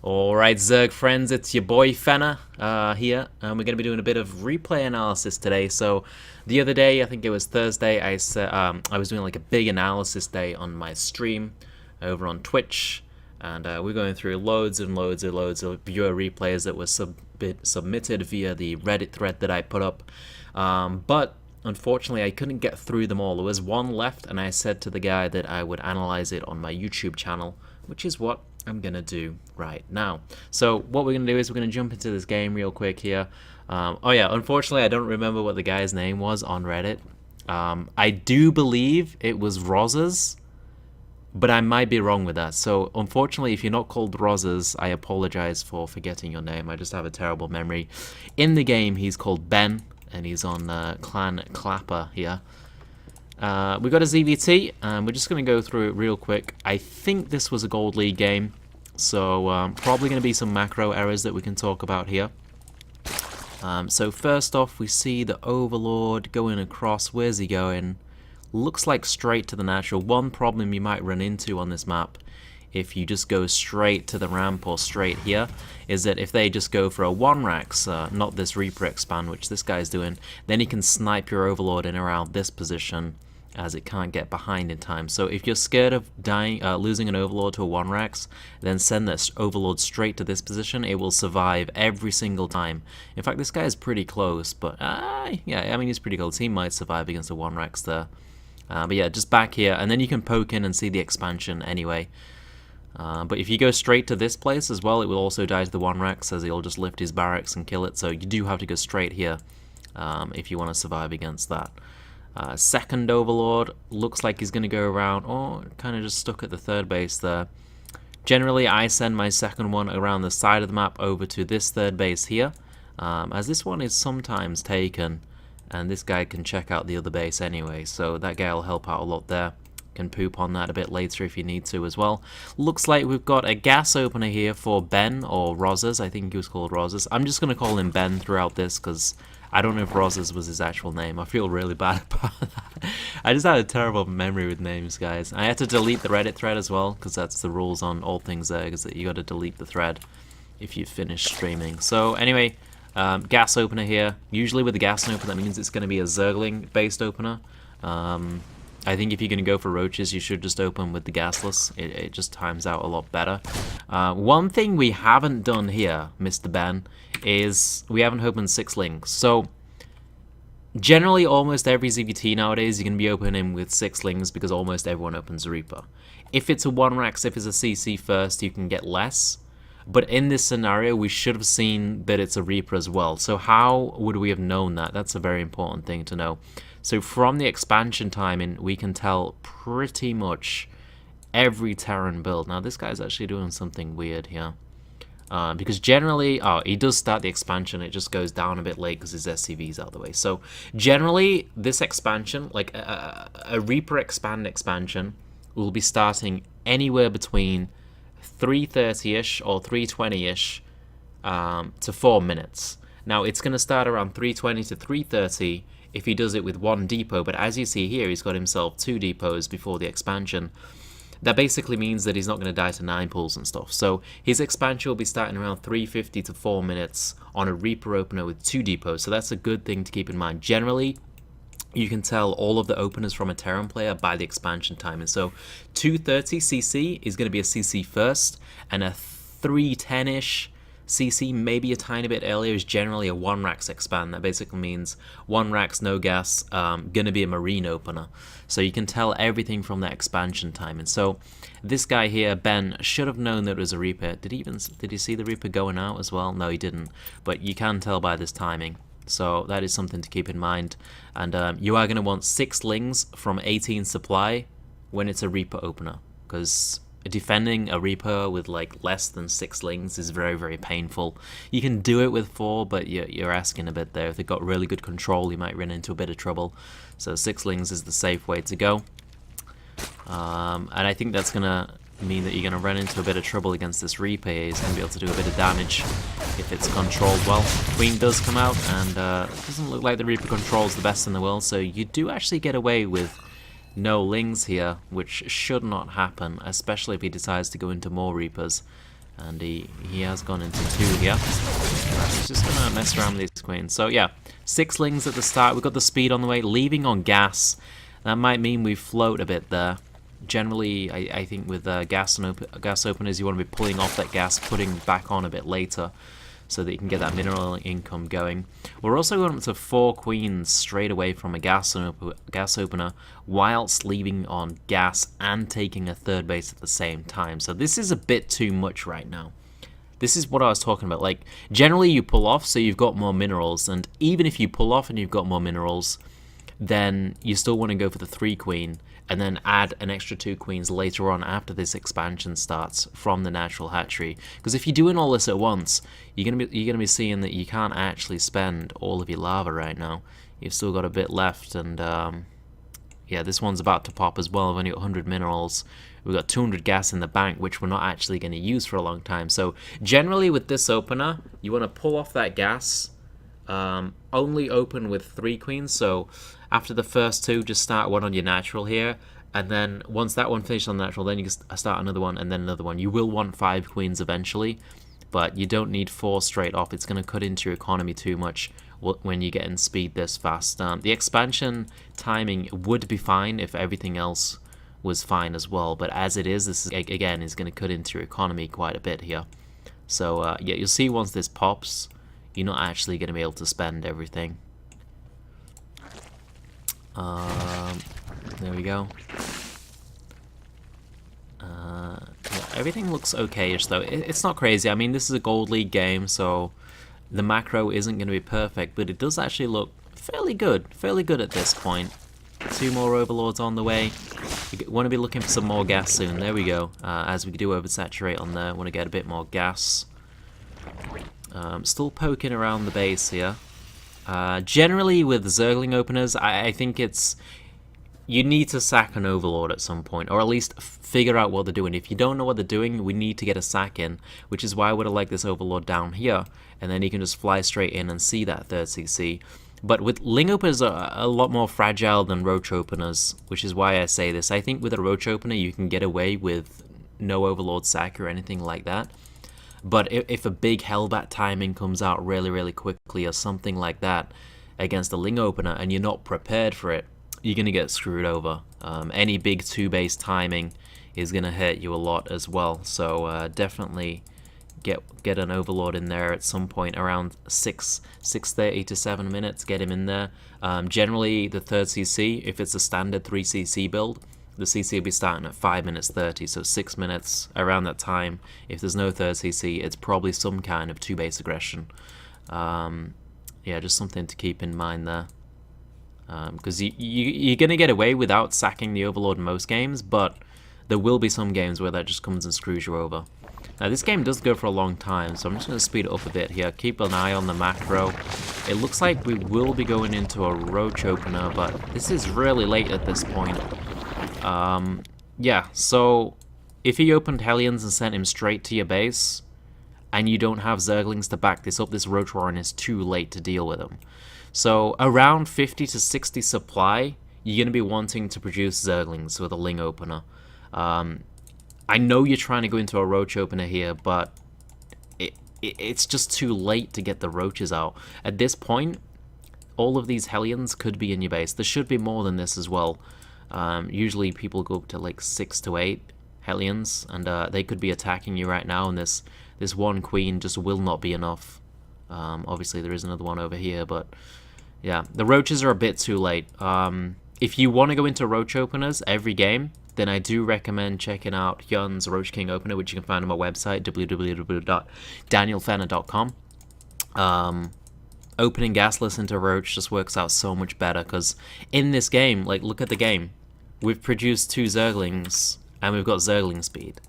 Alright, Zerg friends, it's your boy Fenner here, and we're going to be doing a bit of replay analysis today. So, the other day, I think it was Thursday, I was doing like a big analysis day on my stream over on Twitch, and we're going through loads and loads of viewer replays that were submitted via the Reddit thread that I put up. But unfortunately, I couldn't get through them all. There was one left, and I said to the guy that I would analyze it on my YouTube channel, which is what I'm gonna do right now. So what we're gonna do is we're gonna jump into this game real quick here. Oh yeah, unfortunately I don't remember what the guy's name was on Reddit. I do believe it was Rozes, but I might be wrong with that. So unfortunately, if you're not called Rozes, I apologize for forgetting your name. I just have a terrible memory. In the game, he's called Ben, and he's on Clan Clapper here. We got a ZvT, and we're just going to go through it real quick. I think this was a Gold League game, so probably going to be some macro errors that we can talk about here. So first off, we see the Overlord going across. Where's he going? Looks like straight to the natural. One problem you might run into on this map, if you just go straight to the ramp or straight here, is that if they just go for a one-racks, not this Reaper expand, which this guy's doing, then he can snipe your Overlord in around this position, as it can't get behind in time. So if you're scared of losing an Overlord to a one-racks, then send this Overlord straight to this position. It will survive every single time. In fact, this guy is pretty close, but yeah, I mean, he's pretty close. He might survive against a one-racks there. But yeah, just back here, and then you can poke in and see the expansion anyway. But if you go straight to this place as well, it will also die to the one-racks, as he'll just lift his barracks and kill it. So you do have to go straight here if you want to survive against that. Second Overlord looks like he's going to go around, kind of just stuck at the third base there. Generally, I send my second one around the side of the map over to this third base here, as this one is sometimes taken, and this guy can check out the other base anyway, so that guy will help out a lot there. Can poop on that a bit later if you need to as well. Looks like we've got a gas opener here for Ben, or Rozes. I think he was called Rozes. I'm just going to call him Ben throughout this, because I don't know if Rozes was his actual name. I feel really bad about that. I just had a terrible memory with names, guys. I had to delete the Reddit thread as well, because that's the rules on all things there, is that you got to delete the thread if you finish streaming. So anyway, gas opener here. Usually with the gas opener, that means it's going to be a Zergling-based opener. I think if you're going to go for roaches, you should just open with the gasless. It just times out a lot better. One thing we haven't done here, Mr. Ben, is we haven't opened 6 links. So generally, almost every ZvT nowadays, you're going to be opening with 6 links because almost everyone opens a Reaper. If it's a one-racks, if it's a CC first, you can get less. But in this scenario, we should have seen that it's a Reaper as well. So how would we have known that? That's a very important thing to know. So from the expansion timing, we can tell pretty much every Terran build. Now this guy's actually doing something weird here. Because generally, he does start the expansion, it just goes down a bit late because his SCV's out of the way. So generally, this expansion, like a Reaper expansion, will be starting anywhere between 3:30ish or 3:20ish to 4 minutes. Now it's going to start around 3:20 to 3:30 if he does it with 1 depot, but as you see here, he's got himself 2 depots before the expansion. That basically means that he's not going to die to 9 pulls and stuff. So his expansion will be starting around 3:50 to 4 minutes on a Reaper opener with 2 depots, so that's a good thing to keep in mind. Generally, you can tell all of the openers from a Terran player by the expansion time. And so 2:30 CC is going to be a CC first, and a 3:10ish CC, maybe a tiny bit earlier, is generally a one-racks expand. That basically means one-racks, no gas, gonna be a marine opener. So you can tell everything from that expansion time. And so this guy here, Ben, should have known that it was a Reaper. Did he see the Reaper going out as well? No, he didn't. But you can tell by this timing. So that is something to keep in mind. And you are gonna want 6 lings from 18 supply when it's a Reaper opener, because defending a Reaper with like less than 6 lings is very, very painful. You can do it with 4, but you're asking a bit there. If they've got really good control, you might run into a bit of trouble. So 6 lings is the safe way to go. And I think that's going to mean that you're going to run into a bit of trouble against this Reaper. He's going to be able to do a bit of damage if it's controlled well. Queen does come out, and it doesn't look like the Reaper controls the best in the world, so you do actually get away with no lings here, which should not happen, especially if he decides to go into more Reapers. And he has gone into 2 here. He's just gonna mess around with these queens. So yeah, 6 lings at the start. We've got the speed on the way, leaving on gas. That might mean we float a bit there. Generally, I think with gas openers, you want to be pulling off that gas, putting back on a bit later, so that you can get that mineral income going. We're also going up to 4 queens straight away from a gas opener, whilst leaving on gas and taking a 3rd base at the same time. So this is a bit too much right now. This is what I was talking about. Like, generally you pull off so you've got more minerals, and even if you pull off and you've got more minerals, then you still want to go for the 3 queen, and then add an extra 2 queens later on after this expansion starts from the natural hatchery. Because if you're doing all this at once, you're gonna be seeing that you can't actually spend all of your lava right now. You've still got a bit left, and yeah, this one's about to pop as well. We've only got 100 minerals. We've got 200 gas in the bank, which we're not actually going to use for a long time. So generally with this opener, you want to pull off that gas. Only open with 3 queens, so after the first 2, just start one on your natural here, and then once that one finishes on natural, then you can start another one and then another one. You will want 5 queens eventually, but you don't need 4 straight off. It's going to cut into your economy too much when you get in speed this fast. The expansion timing would be fine if everything else was fine as well, but as it is, this is, again, is going to cut into your economy quite a bit here. So yeah, you'll see once this pops, you're not actually going to be able to spend everything. There we go. Yeah, everything looks okay-ish though. It's not crazy. I mean, this is a Gold League game, so the macro isn't going to be perfect, but it does actually look fairly good at this point. 2 more Overlords on the way. You want to be looking for some more gas soon. There we go. As we do oversaturate on there, want to get a bit more gas. Still poking around the base here. Generally with Zergling openers, I think you need to sack an Overlord at some point, or at least figure out what they're doing. If you don't know what they're doing, we need to get a sack in, which is why I would have liked this Overlord down here, and then you can just fly straight in and see that 3rd CC. But with Ling openers are a lot more fragile than Roach openers, which is why I say this. I think with a Roach opener you can get away with no Overlord sack or anything like that. But if a big Hellbat timing comes out really quickly or something like that against a Ling opener and you're not prepared for it, you're going to get screwed over. Any big 2-base timing is going to hurt you a lot as well. So definitely get an Overlord in there at some point around 6:30 to 7 minutes. Get him in there. Generally the 3rd CC, if it's a standard 3cc build, the CC will be starting at 5 minutes 30, so 6 minutes around that time. If there's no 3rd CC, it's probably some kind of 2-base aggression. Yeah, just something to keep in mind there. Because you're going to get away without sacking the Overlord in most games, but there will be some games where that just comes and screws you over. Now this game does go for a long time, so I'm just going to speed it up a bit here. Keep an eye on the macro. It looks like we will be going into a Roach opener, but this is really late at this point. Yeah, so if he opened Hellions and sent him straight to your base, and you don't have Zerglings to back this up, this Roach Warren is too late to deal with him. So around 50 to 60 supply, you're going to be wanting to produce Zerglings with a Ling opener. I know you're trying to go into a Roach opener here, but it's just too late to get the Roaches out. At this point, all of these Hellions could be in your base. There should be more than this as well. Usually people go up to like 6 to 8 Hellions, and they could be attacking you right now, and this one queen just will not be enough. Obviously there is another one over here, but yeah, the Roaches are a bit too late. If you want to go into Roach openers every game, then I do recommend checking out Hyun's Roach King opener, which you can find on my website, www.danielfenner.com. Opening gasless into Roach just works out so much better, because in this game, like, look at the game. We've produced 2 Zerglings, and we've got Zergling speed.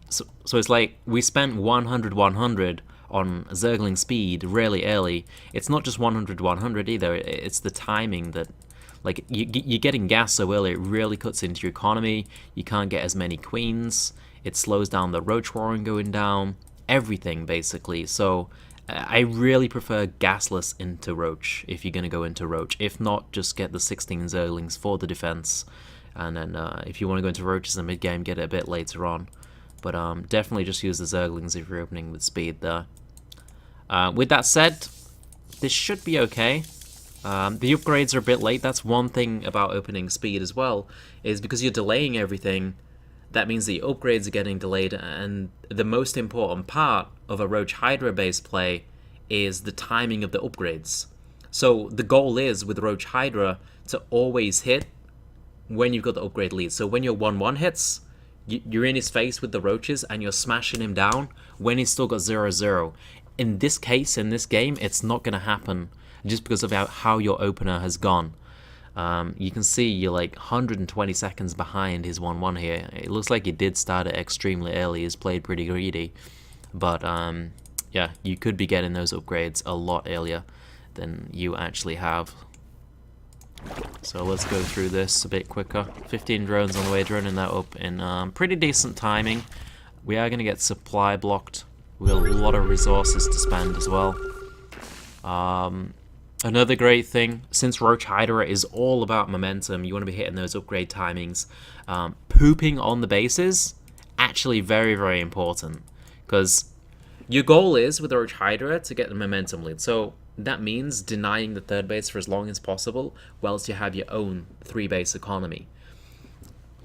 So it's like, we spent 100 on Zergling speed really early. It's not just 100 either, it's the timing that, like, you're getting gas so early, it really cuts into your economy. You can't get as many queens, it slows down the Roach Warren going down, everything basically. So I really prefer gasless into Roach if you're going to go into Roach. If not, just get the 16 Zerglings for the defense. And then if you want to go into Roaches in the mid-game, get it a bit later on. But definitely just use the Zerglings if you're opening with speed there. With that said, this should be okay. The upgrades are a bit late. That's one thing about opening speed as well, is because you're delaying everything, that means the upgrades are getting delayed, and the most important part of a Roach Hydra based play is the timing of the upgrades. So the goal is, with Roach Hydra, to always hit when you've got the upgrade lead. So when your 1-1 hits, you're in his face with the roaches and you're smashing him down when he's still got 0-0. In this case, in this game, it's not going to happen just because of how your opener has gone. You can see you're like 120 seconds behind his 1-1 here. It looks like he did start it extremely early. He's played pretty greedy. But yeah, you could be getting those upgrades a lot earlier than you actually have. So let's go through this a bit quicker. 15 drones on the way, droning that up in pretty decent timing. We are going to get supply blocked. We've got a lot of resources to spend as well. Another great thing, since Roach Hydra is all about momentum, you want to be hitting those upgrade timings. Pooping on the bases, actually very, very important. Because your goal is, with Roach Hydra, to get the momentum lead. So that means denying the third base for as long as possible, whilst you have your own 3-base economy.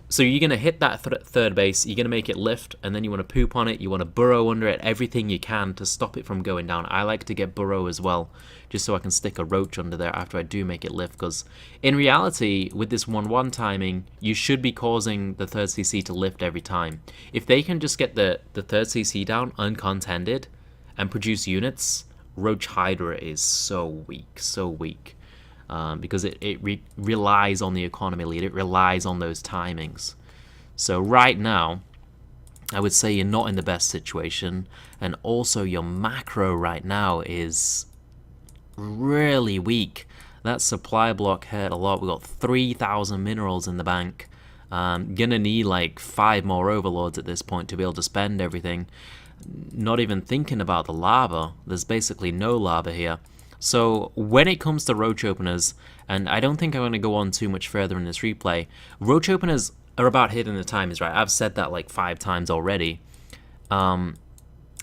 So you're going to hit that third base, you're going to make it lift, and then you want to poop on it, you want to burrow under it, everything you can to stop it from going down. I like to get burrow as well, just so I can stick a roach under there after I do make it lift, because in reality, with this 1-1 timing, you should be causing the third CC to lift every time. If they can just get the third CC down uncontended and produce units, Roach Hydra is so weak, because it relies on the economy lead, it relies on those timings. So right now, I would say you're not in the best situation, and also your macro right now is really weak. That supply block hurt a lot. We've got 3,000 minerals in the bank. Gonna need like 5 more overlords at this point to be able to spend everything. Not even thinking about the lava. There's basically no lava here. So when it comes to Roach openers, and I don't think I'm going to go on too much further in this replay, Roach openers are about hitting the timings, right? I've said that like 5 times already.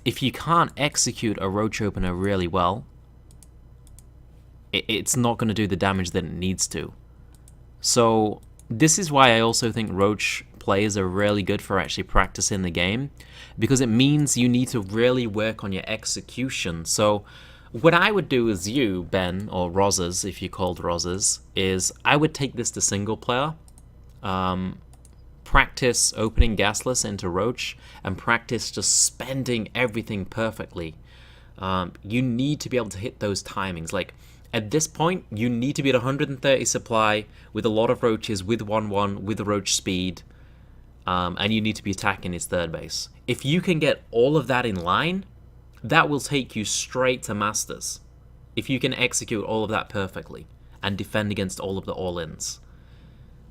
If you can't execute a Roach opener really well, it's not going to do the damage that it needs to. So this is why I also think Roach players are really good for actually practicing the game, because it means you need to really work on your execution. So what I would do as you, Ben, or Rozes, if you called Rozes, is I would take this to single player, practice opening gasless into Roach, and practice just spending everything perfectly. You need to be able to hit those timings. Like, at this point, you need to be at 130 supply with a lot of Roaches, with 1-1, with the Roach speed, and you need to be attacking his third base. If you can get all of that in line, that will take you straight to Masters, if you can execute all of that perfectly and defend against all of the all-ins.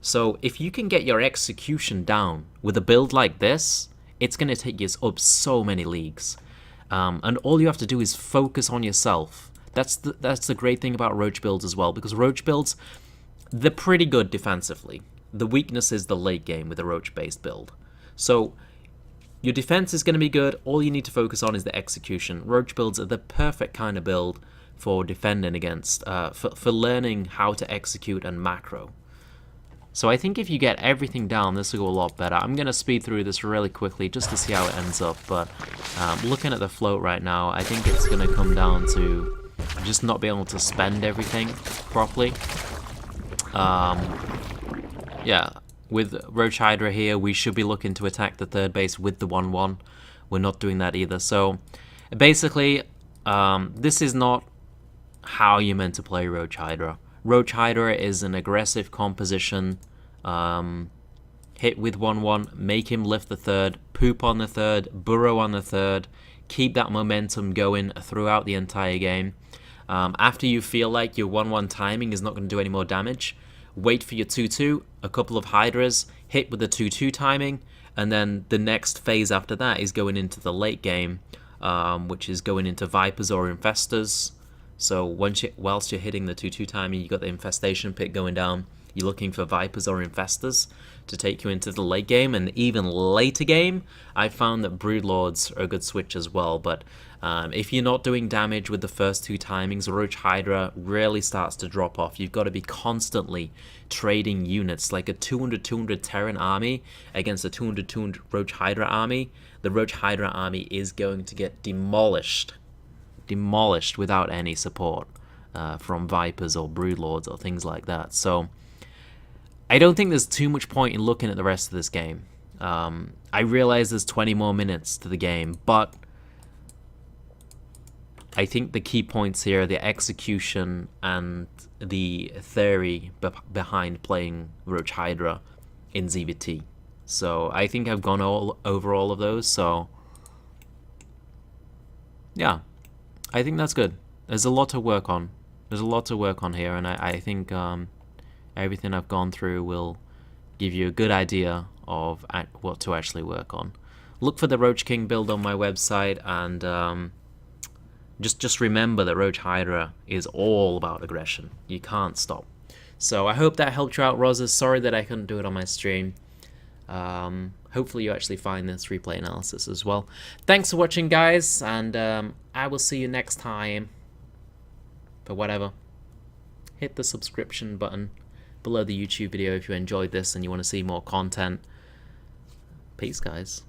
So if you can get your execution down with a build like this, it's going to take you up so many leagues. And all you have to do is focus on yourself. That's the great thing about Roach builds as well, because Roach builds, they're pretty good defensively. The weakness is the late game with a Roach-based build. So your defense is going to be good. All you need to focus on is the execution. Roach builds are the perfect kind of build for defending against, for learning how to execute and macro. So I think if you get everything down, this will go a lot better. I'm going to speed through this really quickly just to see how it ends up. But looking at the float right now, I think it's going to come down to just not being able to spend everything properly. Yeah. With Roach Hydra here, we should be looking to attack the third base with the 1-1. We're not doing that either. So, basically, this is not how you're meant to play Roach Hydra. Roach Hydra is an aggressive composition. Hit with 1-1, make him lift the third, poop on the third, burrow on the third, keep that momentum going throughout the entire game. After you feel like your 1-1 timing is not going to do any more damage, wait for your 2-2, a couple of Hydras, hit with the 2-2 timing, and then the next phase after that is going into the late game, which is going into Vipers or Infestors. So whilst you're hitting the 2-2 timing, you got the Infestation pit going down, you're looking for Vipers or Infestors to take you into the late game and even later game. I found that Broodlords are a good switch as well, but if you're not doing damage with the first two timings, Roach Hydra really starts to drop off. You've got to be constantly trading units, like a 200-200 Terran army against a 200-200 Roach Hydra army. The Roach Hydra army is going to get demolished without any support from Vipers or Broodlords or things like that. So I don't think there's too much point in looking at the rest of this game. I realize there's 20 more minutes to the game, but I think the key points here are the execution and the theory behind playing Roach Hydra in ZvT. So I think I've gone over all of those, so yeah, I think that's good. There's a lot to work on. There's a lot to work on here, and I think everything I've gone through will give you a good idea of what to actually work on. Look for the Roach King build on my website, and just remember that Roach Hydra is all about aggression. You can't stop. So I hope that helped you out, Roses. Sorry that I couldn't do it on my stream. Hopefully you actually find this replay analysis as well. Thanks for watching, guys, and I will see you next time. But whatever, hit the subscription button below the YouTube video if you enjoyed this and you want to see more content. Peace, guys.